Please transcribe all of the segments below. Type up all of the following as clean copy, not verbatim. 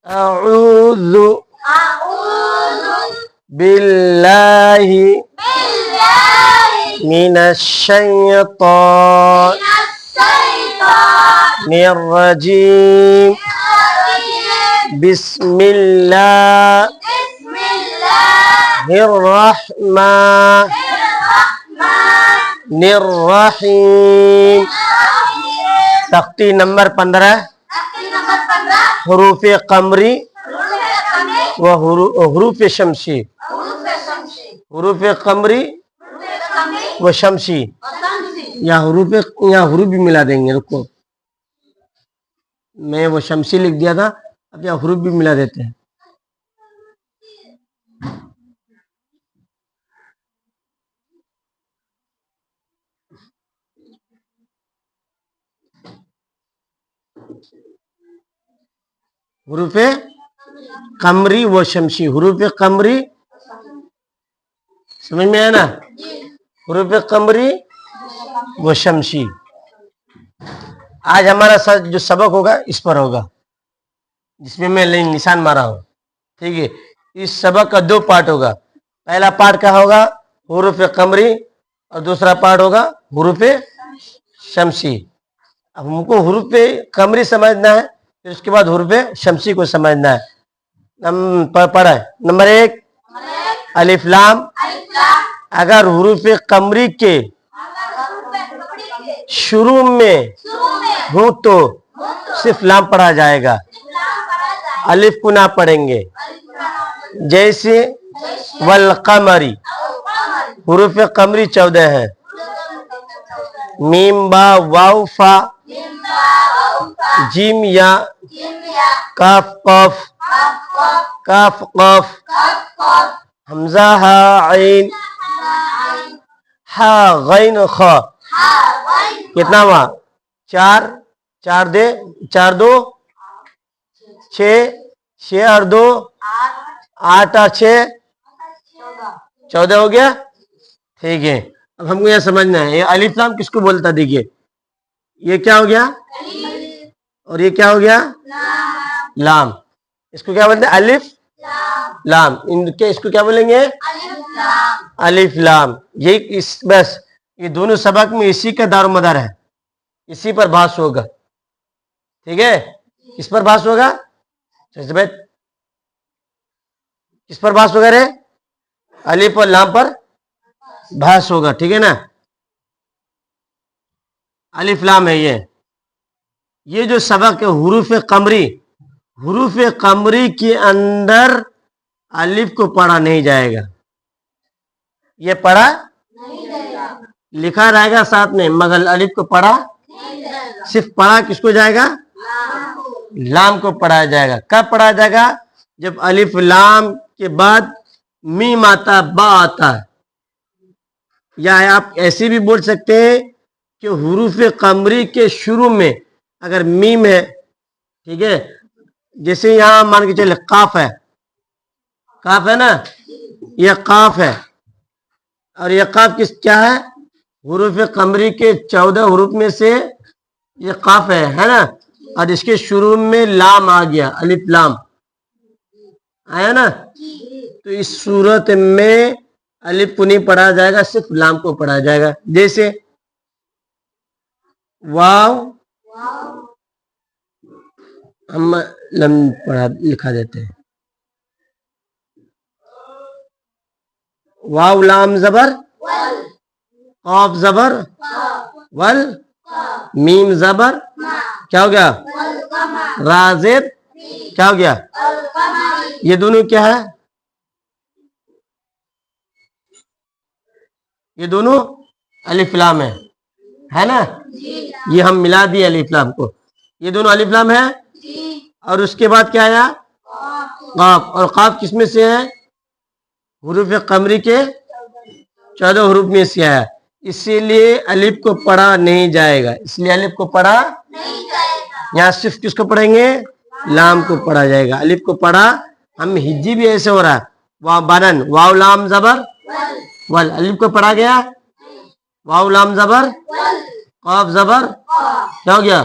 أعوذ أعوذ بالله بالله من الشيطان من الشيطان الرجيم الرجيم بسم الله بسم الله الرحمن الرحمن الرحيم. الرحيم. تختی نمبر 15 تختی نمبر 15 حروف قمری حروف قمری و حروف شمسی. حروف شمسی حروف قمری حروف قمری و شمسی. اور شمسی. یہاں حروف بھی ملا دیں گے. رکو میں وہ شمسی لکھ دیا تھا, اب یہاں حروف بھی ملا دیتے ہیں. حروف قمری و شمسی. حروف قمری سمجھ میں آیا نا؟ حروف قمری و شمسی. آج ہمارا جو سبق ہوگا اس پر ہوگا, جس میں میں نشان مارا ہوں. ٹھیک ہے, اس سبق کا 2 پارٹ ہوگا. پہلا پارٹ کیا ہوگا؟ حروف قمری, اور دوسرا پارٹ ہوگا حروف شمسی. اب ہم کو حروف قمری سمجھنا ہے, پھر اس کے بعد حروف شمسی کو سمجھنا ہے. پڑھا ہے. نمبر 1 الف لام. اگر حروف قمری کے شروع میں ہوں تو صرف لام پڑھا جائے گا, الف کو نہ پڑھیں گے. جیسے والقمری. حروف قمری 14 ہیں. میم با واو فا جیم یا کاف قاف کاف قاف حمزہ ہا عین ہا غین خا. کتنا ہوا؟ 4 دے 4 2 6 6 اور 2 8 اور 6 14 ہو گیا. ٹھیک ہے, اب ہم کو یہ سمجھنا ہے یہ الف لام کس کو بولتا. دیکھیے یہ کیا ہو گیا, اور یہ کیا ہو گیا؟ لام. اس کو کیا بولتے ہیں؟ الف لام. اس کو کیا بولیں گے؟ الف لام. یہ بس یہ دونوں سبق میں اسی کا دار و مدار ہے, اسی پر بحث ہوگا. ٹھیک ہے, کس پر بحث ہوگا؟ کس پر بحث ہوگا رے؟ الف اور لام پر بحث ہوگا. ٹھیک ہے نا, الف لام ہے یہ جو سبق ہے حروف قمری. حروف قمری کے اندر الف کو پڑھا نہیں جائے گا. یہ پڑھا لکھا رہے گا ساتھ میں, مگر الف کو پڑھا صرف پڑھا کس کو جائے گا؟ لام کو پڑھا جائے گا. کب پڑھا جائے گا؟ جب الف لام کے بعد میم آتا, با آتا. یا آپ ایسے بھی بول سکتے ہیں کہ حروف قمری کے شروع میں اگر میم ہے, ٹھیک ہے, جیسے یہاں مان کے چلے قاف ہے, قاف ہے نا, یہ قاف ہے, اور یہ قاف کیا ہے؟ حروف قمری کے 14 حروف میں سے یہ قاف ہے نا, اور اس کے شروع میں لام آ گیا, الف لام آیا نا. تو اس صورت میں الف کو نہیں پڑھا جائے گا, صرف لام کو پڑھا جائے گا. جیسے واو, ہم لکھا دیتے ہیں واو لام زبر, قاف زبر, ول میم زبر, کیا ہو گیا؟ را زیر, کیا ہو گیا؟ یہ دونوں کیا ہے؟ یہ دونوں الف لام ہے نا. یہ ہم ملا دیے الف لام کو. یہ دونوں الف لام ہے, اور اس کے بعد کیا آیا؟ قاف. اور قاف کس میں سے ہے؟ حروف قمری کے 14 حروف میں سے آیا. اسی لیے الف کو پڑھا نہیں جائے گا. اس لیے الف کو پڑھا نہیں جائے گا. یہاں صرف کس کو پڑھیں گے؟ لام کو پڑھا جائے گا. الف کو پڑھا, ہم ہجی بھی ایسے ہو رہا ہے, بانن واو لام زبر ول. الف کو پڑھا گیا, واو لام زبر, قاف زبر, کیا ہو گیا؟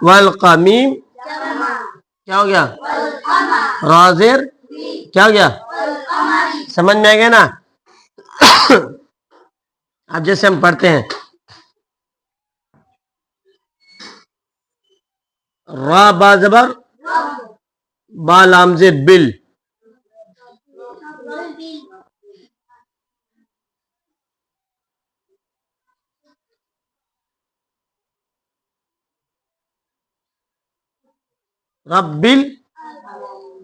والقا. میم क्या हो गया, والقمر राजेर क्या हो गया, والقمر समझ में आ गया ना। अब जैसे हम पढ़ते हैं रा बा जबर رب बा लाम जेर बिल, रब्बिल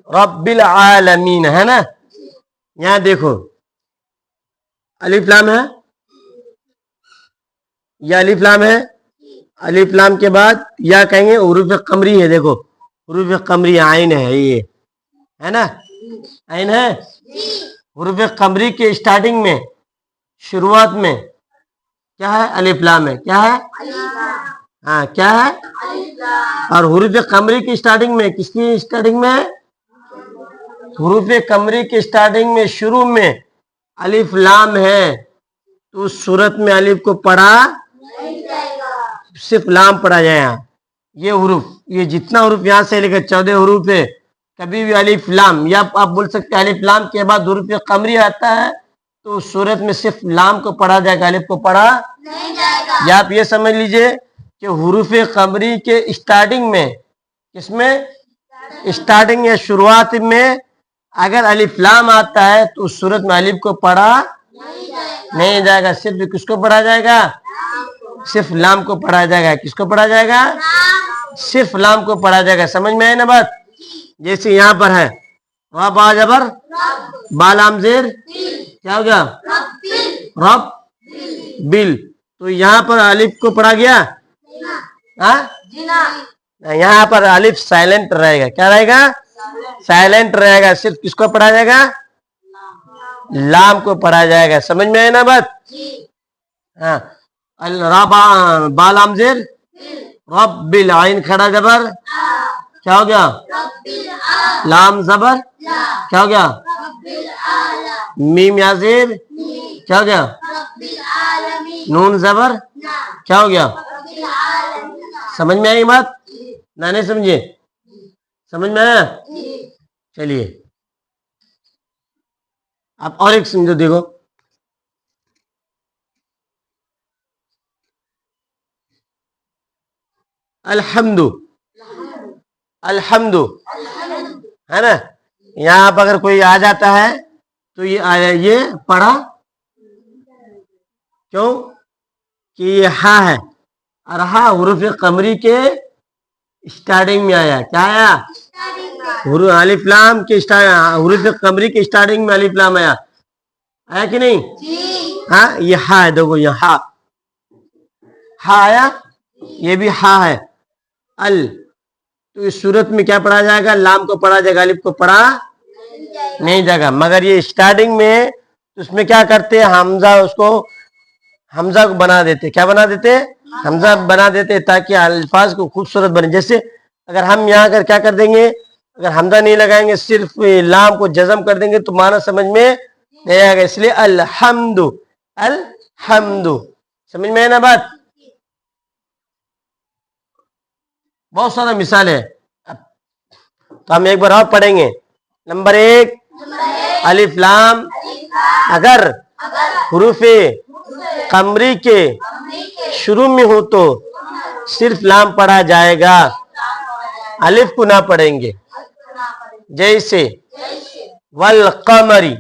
रब्बिल आलमीन है ना। यहाँ देखो अलिफ लाम है, या अलिफ लाम है, अलिफ लाम के बाद या कहेंगे हुरूफ कमरी है। देखो हुरूफ कमरी आइन है, ये है ना, आइन है। हुरूफ कमरी के स्टार्टिंग में शुरुआत में क्या है, अलिफ लाम है। क्या है, हाँ क्या है, और हुरूफ कमरी की स्टार्टिंग में, किसकी स्टार्टिंग में, हुरूफ कमरी की स्टार्टिंग में शुरू में अलिफ लाम है, तो उस सूरत में अलिफ को पढ़ा सिर्फ लाम पढ़ा जाए। यहाँ ये हुरूफ, ये जितना हुरूफ यहाँ से लेकर 14 हुरूफ है, कभी भी अलिफ लाम, या आप बोल सकते हैं अलिफ लाम के बाद हुरूफ कमरी आता है तो उस सूरत में सिर्फ लाम को पढ़ा जाएगा, अलिफ को पढ़ा नहीं जाएगा। या आप ये समझ लीजिए कि हुरूफ कमरी के स्टार्टिंग में, किसमें, स्टार्टिंग या शुरुआत में अगर अलिफ लाम आता है तो उस सूरत में अलिफ को पढ़ा नहीं जाएगा, सिर्फ किसको पढ़ा जाएगा, सिर्फ लाम को पढ़ा जाएगा। किसको पढ़ा जाएगा, सिर्फ लाम को पढ़ा जाएगा। समझ में आए ना बात। जैसे यहाँ पर है रा बा जबर बा लाम जेर क्या हो गया, रब बिल, तो यहाँ पर अलिफ को पढ़ा गया, हाँ यहाँ पर अलिफ साइलेंट रहेगा। क्या रहेगा, साइलेंट रहेगा, सिर्फ किसको पढ़ा जाएगा, लाम को पढ़ा जाएगा। समझ में आए ना बात। हाँ रा बा लाम जेर रब बिल आइन खड़ा जबर क्या हो गया, लाम जबर क्या हो गया, मीम या जेर क्या हो गया, नून जबर क्या हो गया। समझ में आई बात ना, नहीं समझे, समझ में आया। चलिए आप और एक समझो, देखो अल्हम्दु, अल्हम्दु है ना। यहाँ पर अगर कोई आ जाता है तो ये आया, ये पढ़ा क्यों कि ये हा है, और हा हुरूफ कमरी के स्टार्टिंग में आया। क्या आया, अलिफ लाम के हुरूफ कमरी के स्टार्टिंग में अलिफ लाम आया, आया कि नहीं। हाँ ये हा है, देखो ये हा आया, ये भी हा है। अल, तो इस सूरत में क्या पढ़ा जाएगा, लाम को पढ़ा जाएगा, अलिफ को पढ़ा नहीं जाएगा। मगर ये स्टार्टिंग में उसमें क्या करते हैं, हमजा, उसको हमजा को बना देते। क्या बना देते, हमजा बना देते, ताकि अल्फाज को खूबसूरत बने। जैसे अगर हम यहाँ अगर क्या कर देंगे, अगर हमजा नहीं लगाएंगे, सिर्फ लाम को जज़म कर देंगे तो माना समझ में नहीं आएगा। इसलिए अल्हम्दु, अल्हम्दु, समझ में है ना बात। बहुत सारा मिसाल है, तो हम एक बार और पढ़ेंगे। नंबर 1 अलिफ लाम अगर हुरूफे कमरी के शुरू में हो तो सिर्फ लाम पढ़ा जाएगा, अलिफ को ना पढ़ेंगे। जैसे वल कमरी,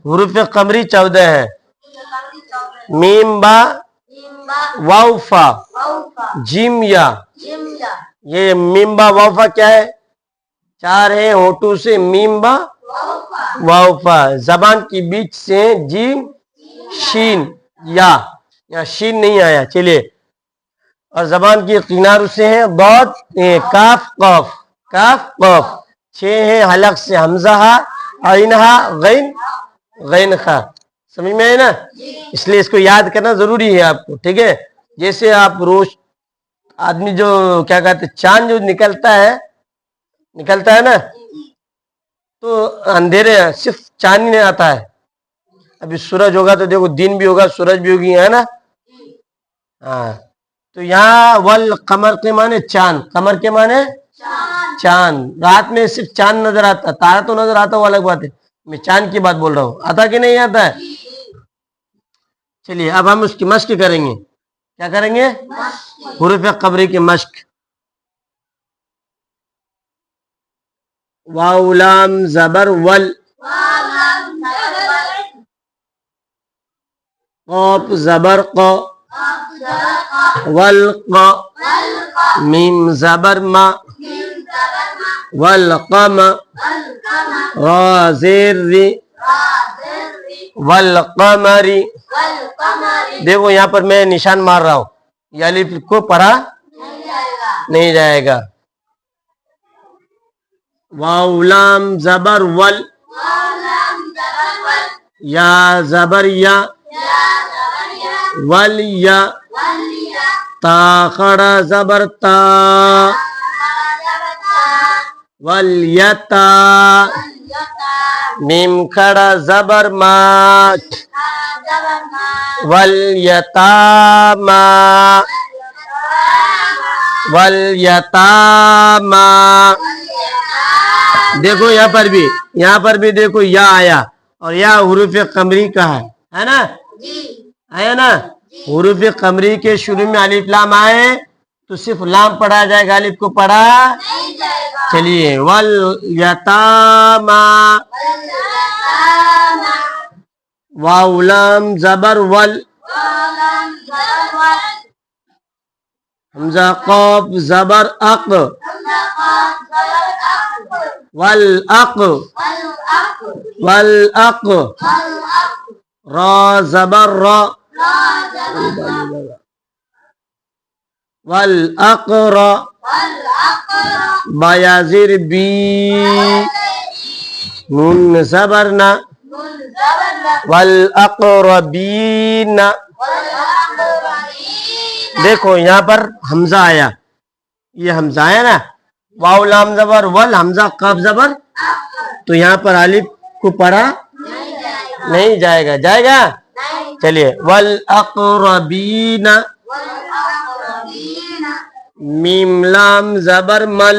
हुरूफ कमरी 14 है, मीम बा वाउफा जिम या, ये मीम बा वाउफा क्या है, 4 है होठों से मीम बा वाउफा, जबान के बीच से जिम शीन या, यहाँ शीन नहीं आया। चलिए, और जबान की किनारों से है दौद काफ कफ, काफ कफ। 6 है हलक से हमजा हा, आइन हा, गैन गैन खा। समझ में है ना। इसलिए इसको याद करना जरूरी है आपको, ठीक है। जैसे आप रोज आदमी जो क्या कहते हैं, चांद जो निकलता है ना, तो अंधेरे सिर्फ चांद ही नहीं आता है। अभी सूरज होगा तो देखो दिन भी होगा, सूरज भी होगी, है ना। हाँ, तो यहाँ वल कमर के माने चांद, कमर के माने चांद, रात में सिर्फ चांद नजर आता, तारा तो नजर आता वो अलग बात है, मैं चांद की बात बोल रहा हूँ, आता कि नहीं आता है। चलिए अब हम उसकी मश्क करेंगे, क्या करेंगे, हुरूफ कमरी की मश्क। वाव लाम जबर वल, क़ाफ जबर क़, वल क़, मीम जबर मा, वल क़म, रा ज़ेर री, वल क़मरी। देखो यहाँ पर मैं निशान मार रहा हूँ, ये अलिफ को पढ़ा नहीं जाएगा। वाव लाम जबर वल, या जबर या, वल या, ता खड़ा जबर ता, वल यता, मीम खड़ा जबर मा, वल यतामा, वल यतामा। देखो यहाँ पर भी देखो या आया, और या हुरूफ कमरी का है ना, आया ना। हुरूफ कमरी के शुरू में अलिफ लाम आए तो सिर्फ लाम पढ़ा जाएगा, अलिफ को पढ़ा। चलिए वल यतामा, वाव लाम जबर वल, हमजा क़ाफ जबर अक, वल अक, वल अक, रा जबर रा, वल अक़रा, बायाजिर बी, नून जबर ना, वल अक़रबीना। देखो यहाँ पर हमजा आया, ये हमजा आया ना, वाव लाम जबर वल, हमजा कफ जबर, तो यहाँ पर अलिफ को पढ़ा नहीं जाएगा, जाएगा। चलिए वल अक़रबीना, मीम लाम जबर मल,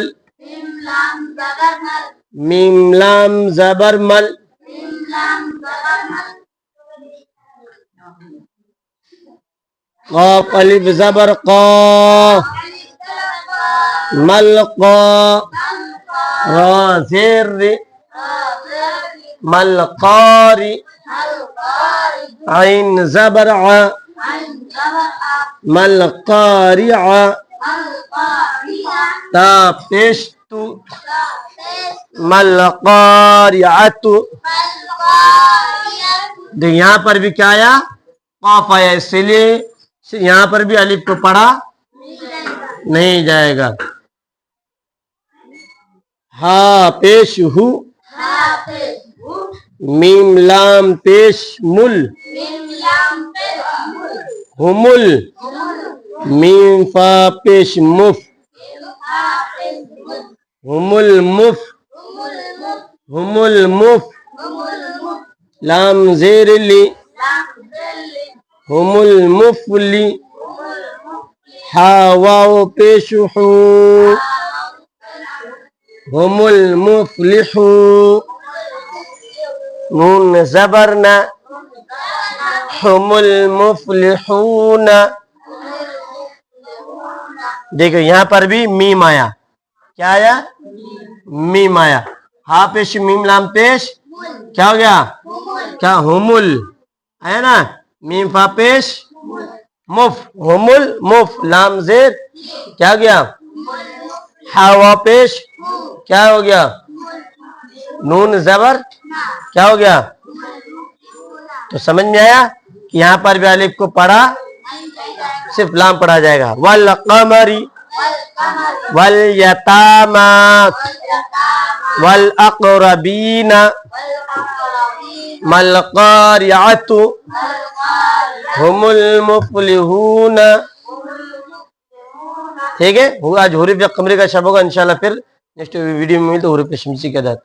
मीम लाम जबर मल, क़ाफ अलिफ जबर क़ा, मल क़ा, रा ज़ेर री, मल क़ारी, आइन जबर आ, मल क़ारिआ, ता पेश तू, मल क़ारिअतु। देख यहाँ पर भी क्या आया, क़ाफ आया, इसलिए यहाँ पर भी अलिफ को पढ़ा नहीं जाएगा। हा पेश हु, मीम लाम पेश मुल, हुमुल, मीम फा पेश मुफ, हुमुल मुफ, हुमुल मुफ, लाम ज़ेर ली, हुमुल मुफली, हा वाव पेश हू, हुमुल मुफलिहू, नून जबर ना, हुमुल मुफलिहूना। देखो यहाँ पर भी मीम आया, क्या आया, मीम आया, हा पेश मीम लाम पेश, क्या हो गया, क्या हुमुल आया ना, मीम फा पेश मुफ, हुमुल मुफ, लाम जेर, क्या हो गया, हावा पेश, क्या हो गया, नून जबर, क्या हो गया। तो समझ में आया कि यहाँ पर भी अलिफ को पढ़ा, सिर्फ लाम पढ़ा जाएगा। वल क़मरी, वल यतामा, वल अक़रबीना, मल क़ारिअतु, हुमुल मुफ़लिहूना। ठीक है, आज हुरूफ कमरी का शब होगा इंशाल्लाह, फिर नेक्स्ट वीडियो में मिलते हुरूफ शमसी के साथ।